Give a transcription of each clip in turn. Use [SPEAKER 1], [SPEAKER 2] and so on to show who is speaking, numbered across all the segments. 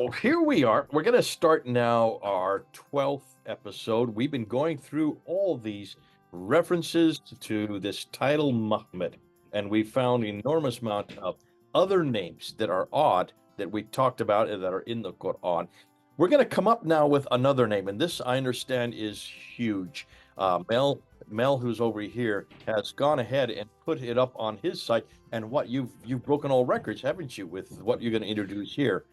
[SPEAKER 1] So here we are. We're going to start now our 12th episode. We've been going through all these references to this title Muhammad, and we found an enormous amount of other names that are odd that we talked about and that are in the Qur'an. We're going to come up now with another name, and this I understand is huge. Mel, who's over here, has gone ahead and put it up on his site. And what you've broken all records, haven't you, with what you're going to introduce here?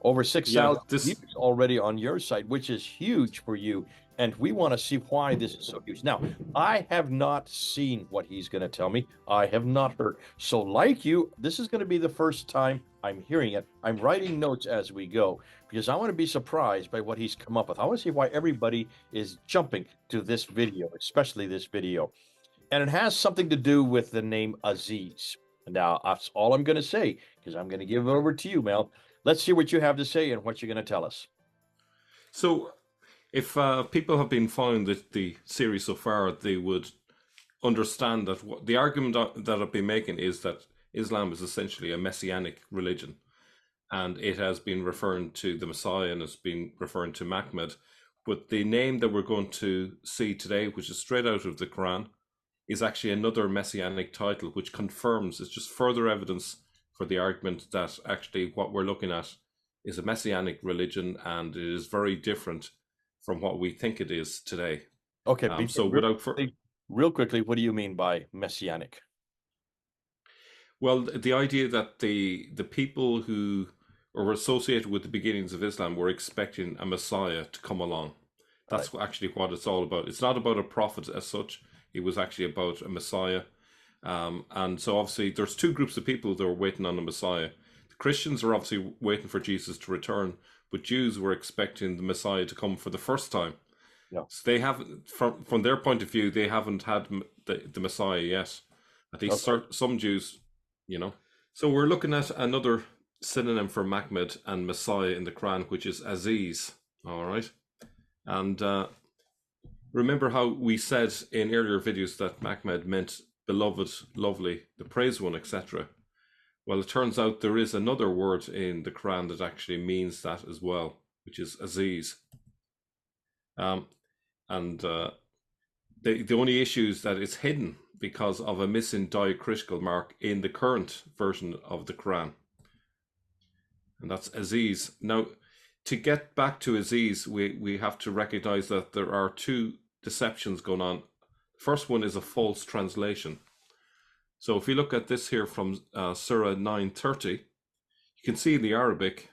[SPEAKER 1] Over 6,000 views already on your site, which is huge for you. And we want to see why this is so huge. Now, I have not seen what he's going to tell me. I have not heard. So like you, this is going to be the first time I'm hearing it. I'm writing notes as we go because I want to be surprised by what he's come up with. I want to see why everybody is jumping to this video, especially this video. And it has something to do with the name Aziz. Now, that's all I'm going to say because I'm going to give it over to you, Mel. Let's see what you have to say and what you're going to tell us.
[SPEAKER 2] So, if people have been following the series so far, they would understand that the argument that I've been making is that Islam is essentially a Messianic religion. And it has been referring to the Messiah and has been referring to Muhammad. But the name that we're going to see today, which is straight out of the Qur'an, is actually another Messianic title, which confirms, it's just further evidence for the argument that actually what we're looking at is a Messianic religion and it is very different from what we think it is today.
[SPEAKER 1] Okay,
[SPEAKER 2] so
[SPEAKER 1] real quickly, what do you mean by Messianic?
[SPEAKER 2] Well, the idea that the people who were associated with the beginnings of Islam were expecting a Messiah to come along. That's actually what it's all about. It's not about a prophet as such. It was actually about a Messiah. And so obviously there's two groups of people that were waiting on a Messiah. The Christians are obviously waiting for Jesus to return, but Jews were expecting the Messiah to come for the first time.
[SPEAKER 1] Yeah.
[SPEAKER 2] So they haven't, from their point of view, they haven't had the Messiah yet. At least some Jews, you know. So we're looking at another synonym for Muhammad and Messiah in the Quran, which is Aziz. All right. And remember how we said in earlier videos that Muhammad meant beloved, lovely, the praised one, etc. Well, it turns out there is another word in the Quran that actually means that as well, which is Aziz. The only issue is that it's hidden because of a missing diacritical mark in the current version of the Quran. And that's Aziz. Now, to get back to Aziz, we have to recognize that there are two deceptions going on. First one is a false translation. So if you look at this here from Surah 9:30, you can see in the Arabic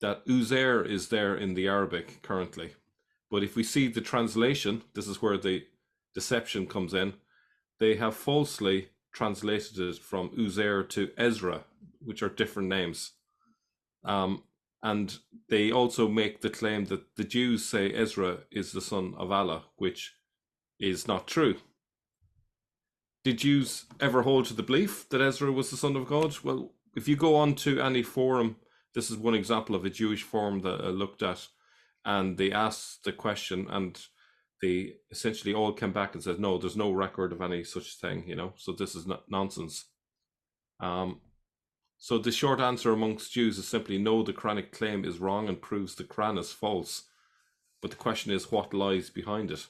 [SPEAKER 2] that Uzair is there in the Arabic currently. But if we see the translation, this is where the deception comes in. They have falsely translated it from Uzair to Ezra, which are different names. And they also make the claim that the Jews say Ezra is the son of Allah, which is not true. Did Jews ever hold to the belief that Ezra was the son of God? Well, if you go on to any forum, this is one example of a Jewish forum that I looked at, and they asked the question, and they essentially all came back and said, no, there's no record of any such thing, you know, so this is not nonsense. So the short answer amongst Jews is simply no, the Quranic claim is wrong and proves the Quran is false. But the question is what lies behind it.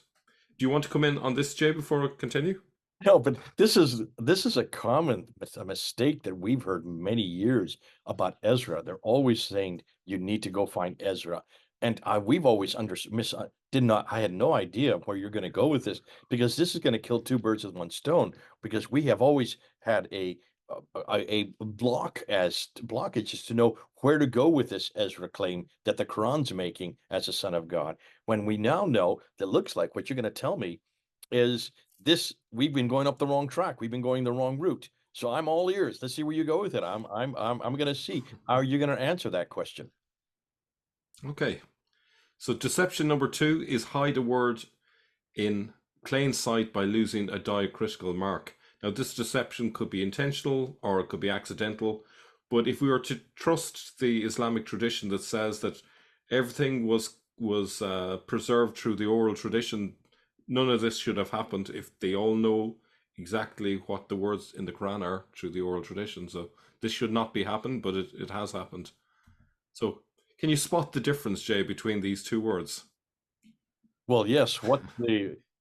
[SPEAKER 2] Do you want to come in on this, Jay, before I continue?
[SPEAKER 1] No, but this is a common mistake that we've heard many years about Ezra. They're always saying you need to go find Ezra. And we've always I had no idea where you're going to go with this, because this is going to kill two birds with one stone, because we have always had a blockage is to know where to go with this Ezra claim that the Quran's making as a son of God. When we now know that looks like what you're going to tell me is this, we've been going up the wrong track. We've been going the wrong route. So I'm all ears. Let's see where you go with it. I'm going to see how you're going to answer that question.
[SPEAKER 2] Okay. So deception number 2 is hide a word in plain sight by losing a diacritical mark. Now, this deception could be intentional or it could be accidental, but if we were to trust the Islamic tradition that says that everything was preserved through the oral tradition, none of this should have happened if they all know exactly what the words in the Quran are through the oral tradition. So this should not be happened, but it has happened. So Can you spot the difference, Jay, between these two words?
[SPEAKER 1] Well, yes,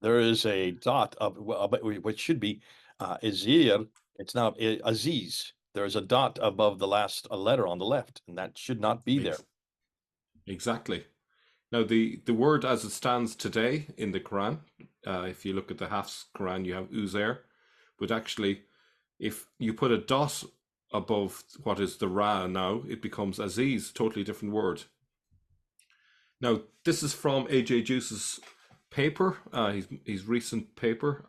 [SPEAKER 1] there is a dot of what should be Azir. It's now Aziz. There's a dot above the last letter on the left, and that should not be there.
[SPEAKER 2] Exactly. Now, the word as it stands today in the Quran, if you look at the Hafs Quran, you have Uzair, but actually, if you put a dot above what is the Ra now, it becomes Aziz, totally different word. Now, this is from A.J. Juice's paper, his recent paper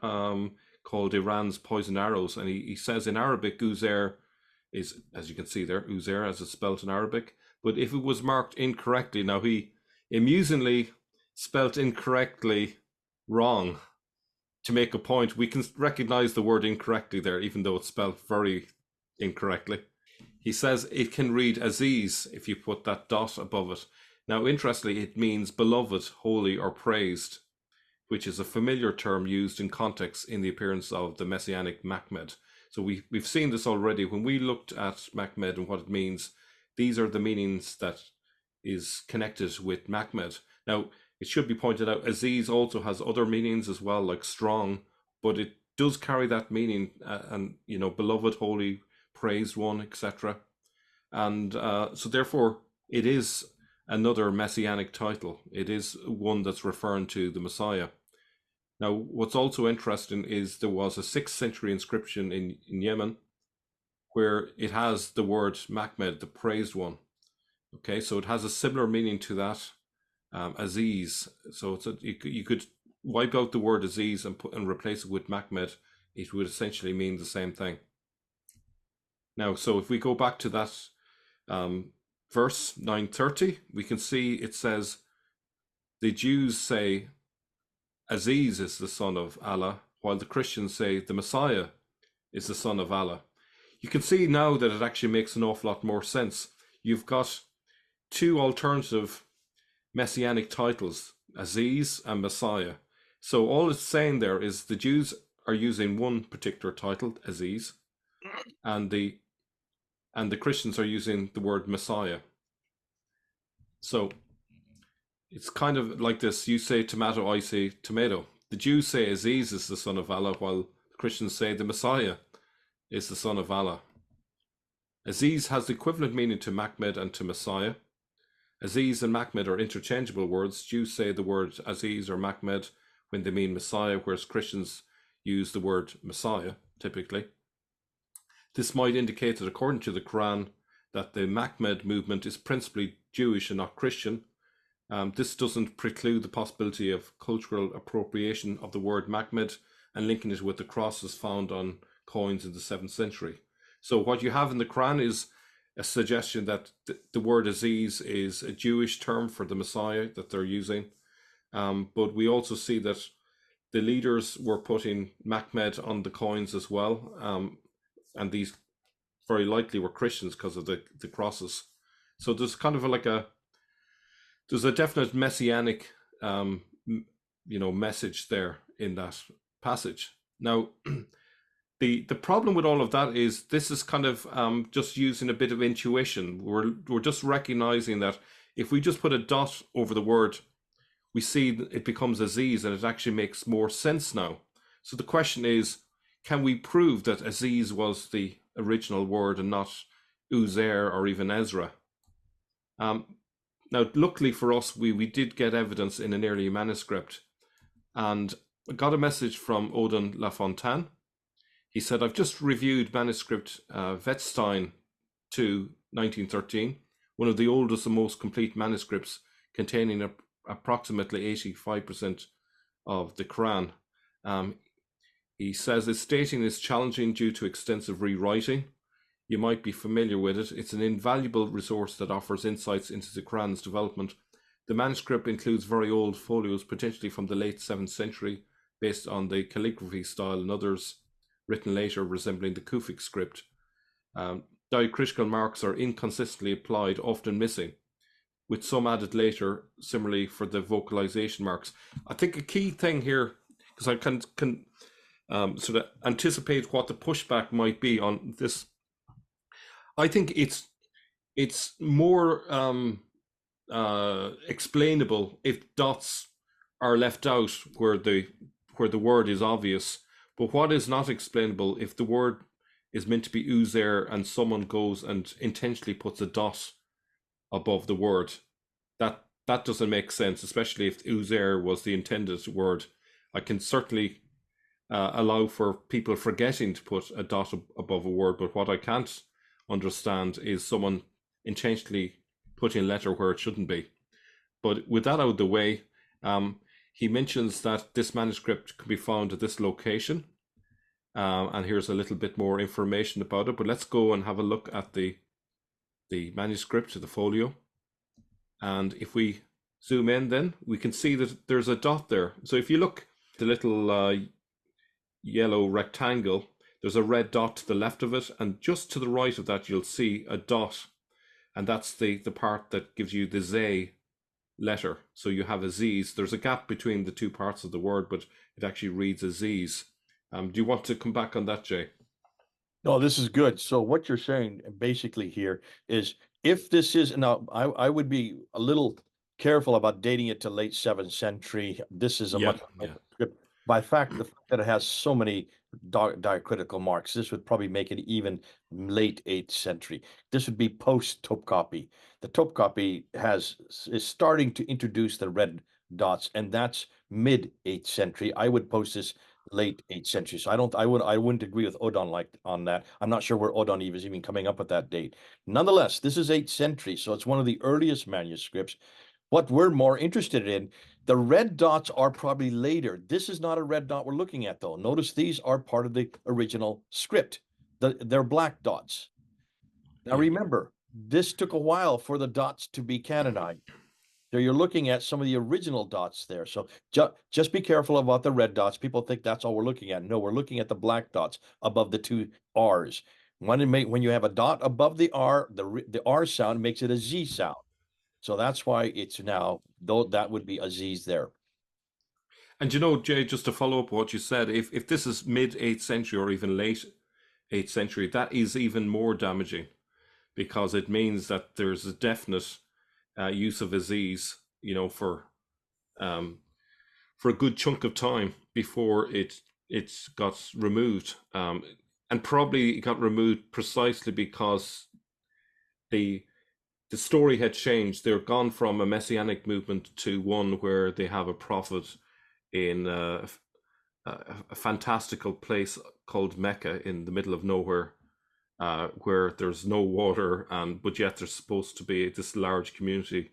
[SPEAKER 2] called Iran's Poison Arrows, and he says in Arabic, Uzair is, as you can see there, Uzair as it's spelt in Arabic, but if it was marked incorrectly, now he amusingly spelt incorrectly wrong to make a point. We can recognize the word incorrectly there, even though it's spelled very incorrectly. He says it can read Aziz if you put that dot above it. Now, interestingly, it means beloved, holy, or praised, which is a familiar term used in context in the appearance of the Messianic Mahmed. So we've seen this already. When we looked at Mahmed and what it means, these are the meanings that is connected with Mahmed. Now, it should be pointed out, Aziz also has other meanings as well, like strong, but it does carry that meaning, and, you know, beloved, holy, praised one, etc. And so therefore, it is another messianic title. It is one that's referring to the Messiah. Now, what's also interesting is there was a 6th century inscription in Yemen where it has the word Mahmed, the praised one. Okay, so it has a similar meaning to that, Aziz. So it's you could wipe out the word Aziz and replace it with Mahmed. It would essentially mean the same thing. Now, so if we go back to that verse 930, we can see it says, the Jews say Aziz is the son of Allah, while the Christians say the Messiah is the son of Allah. You can see now that it actually makes an awful lot more sense. You've got two alternative messianic titles, Aziz and Messiah. So all it's saying there is the Jews are using one particular title, Aziz, and the Christians are using the word Messiah. So it's kind of like this. You say tomato, I say tomato. The Jews say Aziz is the son of Allah, while the Christians say the Messiah is the son of Allah. Aziz has the equivalent meaning to Mahmed and to Messiah. Aziz and Mahmed are interchangeable words. Jews say the word Aziz or Mahmed when they mean Messiah, whereas Christians use the word Messiah typically. This might indicate that according to the Quran that the Mahmed movement is principally Jewish and not Christian. This doesn't preclude the possibility of cultural appropriation of the word Mahmed and linking it with the crosses found on coins in the 7th century. So what you have in the Quran is a suggestion that the word Aziz is a Jewish term for the Messiah that they're using. But we also see that the leaders were putting Mahmed on the coins as well. And these very likely were Christians because of the crosses. So there's kind of there's a definite messianic, message there in that passage. Now, the problem with all of that is this is kind of just using a bit of intuition. We're just recognizing that if we just put a dot over the word, we see it becomes Aziz, and it actually makes more sense now. So the question is, can we prove that Aziz was the original word and not Uzair or even Ezra? Now, luckily for us, we did get evidence in an early manuscript, and I got a message from Odin Lafontaine. He said, I've just reviewed manuscript Wettstein to 1913, one of the oldest and most complete manuscripts containing approximately 85% of the Quran. He says its dating is challenging due to extensive rewriting. You might be familiar with it. It's an invaluable resource that offers insights into the Quran's development. The manuscript includes very old folios, potentially from the late 7th century, based on the calligraphy style, and others written later resembling the Kufic script. Diacritical marks are inconsistently applied, often missing, with some added later, similarly for the vocalization marks. I think a key thing here, because I can sort of anticipate what the pushback might be on this. I think it's more explainable if dots are left out where the word is obvious. But what is not explainable if the word is meant to be uzer and someone goes and intentionally puts a dot above the word? That doesn't make sense, especially if uzer was the intended word. I can certainly allow for people forgetting to put a dot above a word, but what I can't understand is someone intentionally putting a letter where it shouldn't be. But with that out of the way, he mentions that this manuscript can be found at this location. And here's a little bit more information about it. But let's go and have a look at the manuscript, the folio. And if we zoom in, then we can see that there's a dot there. So if you look at the little yellow rectangle, there's a red dot to the left of it, and just to the right of that you'll see a dot, and that's the part that gives you the Z letter. So you have Aziz. There's a gap between the two parts of the word, but it actually reads Aziz. Do you want to come back on that, Jay?
[SPEAKER 1] No, this is good. So what you're saying basically here is, if this is now, I would be a little careful about dating it to late 7th century. This is a
[SPEAKER 2] Yeah,
[SPEAKER 1] much
[SPEAKER 2] yeah.
[SPEAKER 1] script. By the fact that it has so many diacritical marks, this would probably make it even late 8th century. This would be post Topkapi. The Topkapi is starting to introduce the red dots, and that's mid 8th century. I would post this late 8th century. So I wouldn't agree with Odon on that. I'm not sure where Odon is even coming up with that date. Nonetheless, this is 8th century, so it's one of the earliest manuscripts. What we're more interested in, the red dots are probably later. This is not a red dot we're looking at, though. Notice these are part of the original script. They're black dots. Now
[SPEAKER 2] Yeah.
[SPEAKER 1] remember, this took a while for the dots to be canonized. So you're looking at some of the original dots there. So just be careful about the red dots. People think that's all we're looking at. No, we're looking at the black dots above the two R's. When you have a dot above the R, the R sound makes it a Z sound. So that's why it's now, though that would be Aziz there.
[SPEAKER 2] And you know, Jay, just to follow up what you said, if this is mid 8th century or even late 8th century, that is even more damaging, because it means that there's a definite use of Aziz, you know, for a good chunk of time before it got removed, and probably it got removed precisely because the story had changed. They're gone from a messianic movement to one where they have a prophet in a fantastical place called Mecca in the middle of nowhere, where there's no water, but yet there's supposed to be this large community,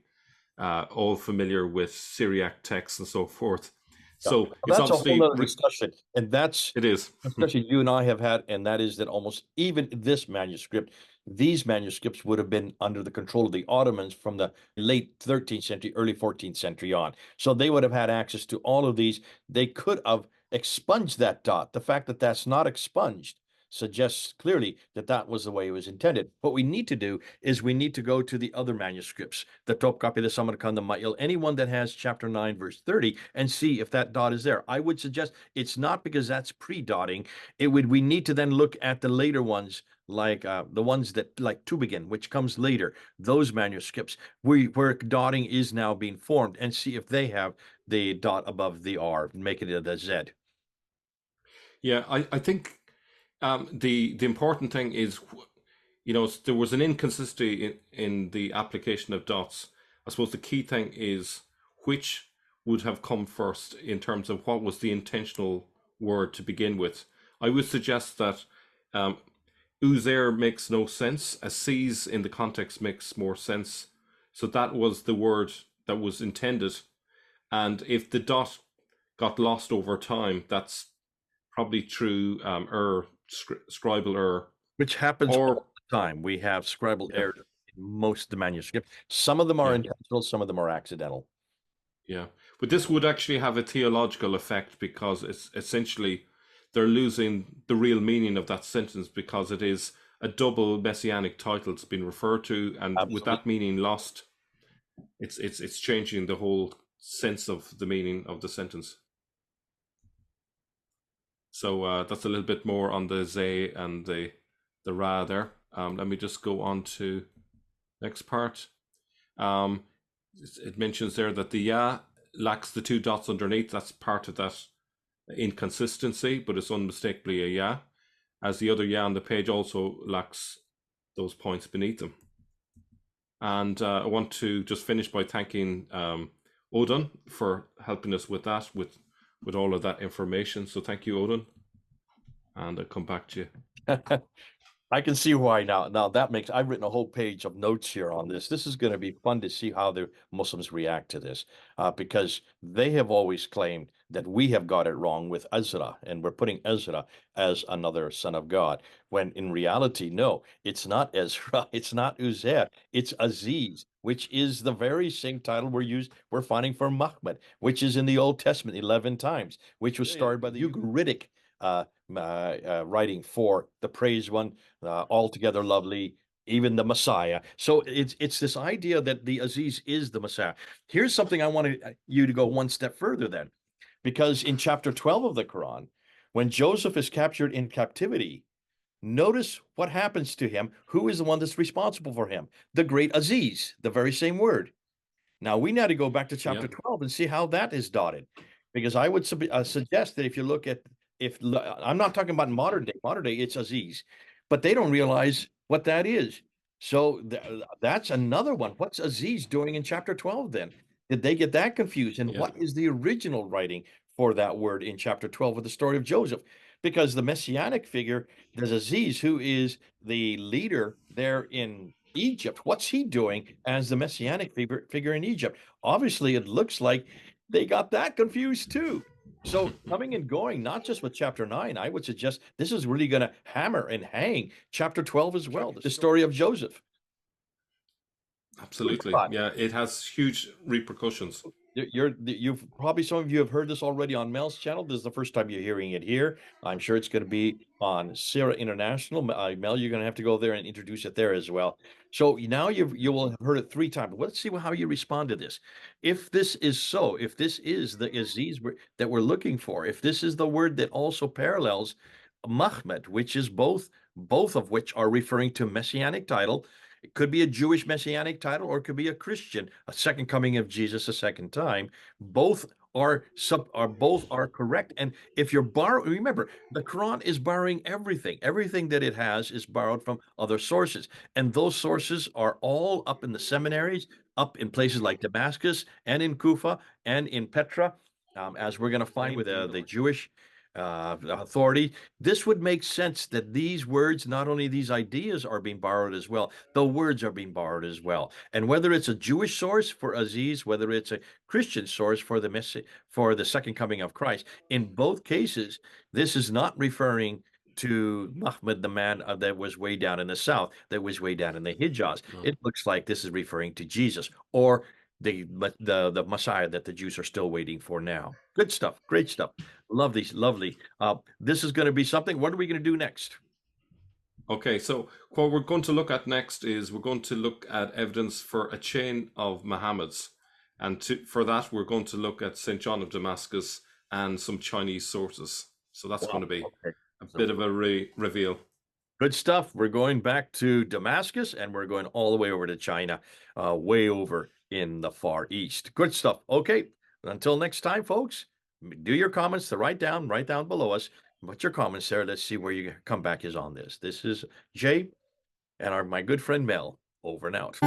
[SPEAKER 2] all familiar with Syriac texts and so forth. So
[SPEAKER 1] Well,
[SPEAKER 2] it's
[SPEAKER 1] that's a whole
[SPEAKER 2] obviously
[SPEAKER 1] nother discussion, and that's
[SPEAKER 2] it is.
[SPEAKER 1] discussion you and I have had, and that is that almost even this manuscript, these manuscripts would have been under the control of the Ottomans from the late 13th century, early 14th century on. So they would have had access to all of these. They could have expunged that dot. The fact that that's not expunged suggests clearly that that was the way it was intended. What we need to do is we need to go to the other manuscripts, the Topkapi, the Samarkand, the Ma'il, anyone that has chapter 9, verse 30, and see if that dot is there. I would suggest it's not, because that's pre-dotting. We need to then look at the later ones, like the ones that like Tübingen, which comes later, those manuscripts where dotting is now being formed, and see if they have the dot above the R, making it a Z.
[SPEAKER 2] Yeah, I think the important thing is, you know, there was an inconsistency in the application of dots. I suppose the key thing is which would have come first in terms of what was the intentional word to begin with. I would suggest that uzer makes no sense. Aziz in the context makes more sense. So that was the word that was intended. And if the dot got lost over time, that's probably through scribal error.
[SPEAKER 1] Which happens
[SPEAKER 2] Or
[SPEAKER 1] all the time. We have scribal
[SPEAKER 2] yeah,
[SPEAKER 1] errors in most of the manuscripts. Some of them are
[SPEAKER 2] yeah,
[SPEAKER 1] intentional, some of them are accidental.
[SPEAKER 2] yeah. But this would actually have a theological effect, because it's essentially they're losing the real meaning of that sentence, because it is a double messianic title it's been referred to, and with
[SPEAKER 1] Absolutely.
[SPEAKER 2] that meaning lost, it's changing the whole sense of the meaning of the sentence. So that's a little bit more on the ze and the ra there. Let me just go on to next part. It mentions there that the ya lacks the two dots underneath. That's part of that inconsistency, but it's unmistakably a ya, as the other ya on the page also lacks those points beneath them. And I want to just finish by thanking Odin for helping us with that, with all of that information. So thank you, Odin. And I'll come back to you.
[SPEAKER 1] I can see why now. Now that makes, I've written a whole page of notes here on this. This is going to be fun to see how the Muslims react to this, because they have always claimed that we have got it wrong with Ezra, and we're putting Ezra as another son of God, when in reality, no, it's not Ezra, it's not Uzair, it's Aziz, which is the very same title we're finding for Muhammad, which is in the Old Testament 11 times, which was started by the Ugaritic writing for the praised one, altogether lovely, even the Messiah. So it's this idea that the Aziz is the Messiah. Here's something I want you to go one step further then, because in chapter 12 of the Quran, when Joseph is captured in captivity, notice what happens to him. Who is the one that's responsible for him? The great Aziz, the very same word. Now we need to go back to chapter 12 and see how that is dotted, because I would suggest that if you look at, I'm not talking about modern day, it's Aziz, but they don't realize what that is. So that's another one. What's Aziz doing in chapter 12 then? Did they get that confused? And what is the original writing for that word in chapter 12 of the story of Joseph? Because the Messianic figure, there's Aziz, who is the leader there in Egypt. What's he doing as the Messianic figure in Egypt? Obviously, it looks like they got that confused too. So coming and going, not just with chapter 9, I would suggest this is really going to hammer and hang chapter 12 as well, the story of Joseph.
[SPEAKER 2] Absolutely. Yeah, it has huge repercussions.
[SPEAKER 1] You've probably, some of you have heard this already on Mel's channel. This is the first time you're hearing it here. I'm sure it's going to be on Syria International. Mel, you're going to have to go there and introduce it there as well. So now you will have heard it 3 times. But let's see how you respond to this. If this is so, if this is the Aziz that we're looking for, if this is the word that also parallels Muhammad, which is both of which are referring to Messianic title. It could be a Jewish Messianic title, or it could be a Christian, a second coming of Jesus a second time. Both are correct. And if you're remember, the Quran is borrowing everything. Everything that it has is borrowed from other sources. And those sources are all up in the seminaries, up in places like Damascus and in Kufa and in Petra, as we're going to find with the Jewish authority. This would make sense that these words, not only these ideas are being borrowed as well, the words are being borrowed as well. And whether it's a Jewish source for Aziz, whether it's a Christian source for the second coming of Christ, in both cases, this is not referring to Muhammad, the man that was way down in the south, that was way down in the Hijaz. It looks like this is referring to Jesus, or the Messiah that the Jews are still waiting for now. Good stuff. Great stuff. Lovely, lovely. This is going to be something. What are we going to do next?
[SPEAKER 2] Okay, so what we're going to look at next is we're going to look at evidence for a chain of Muhammads. And for that, we're going to look at St. John of Damascus and some Chinese sources. So that's going to be a bit of a reveal.
[SPEAKER 1] Good stuff. We're going back to Damascus, and we're going all the way over to China, way over in the Far East. Good stuff. Okay, until next time, folks, do your comments to write down below us. Put your comments there. Let's see where your comeback is on this. This is Jay and my good friend Mel, over and out.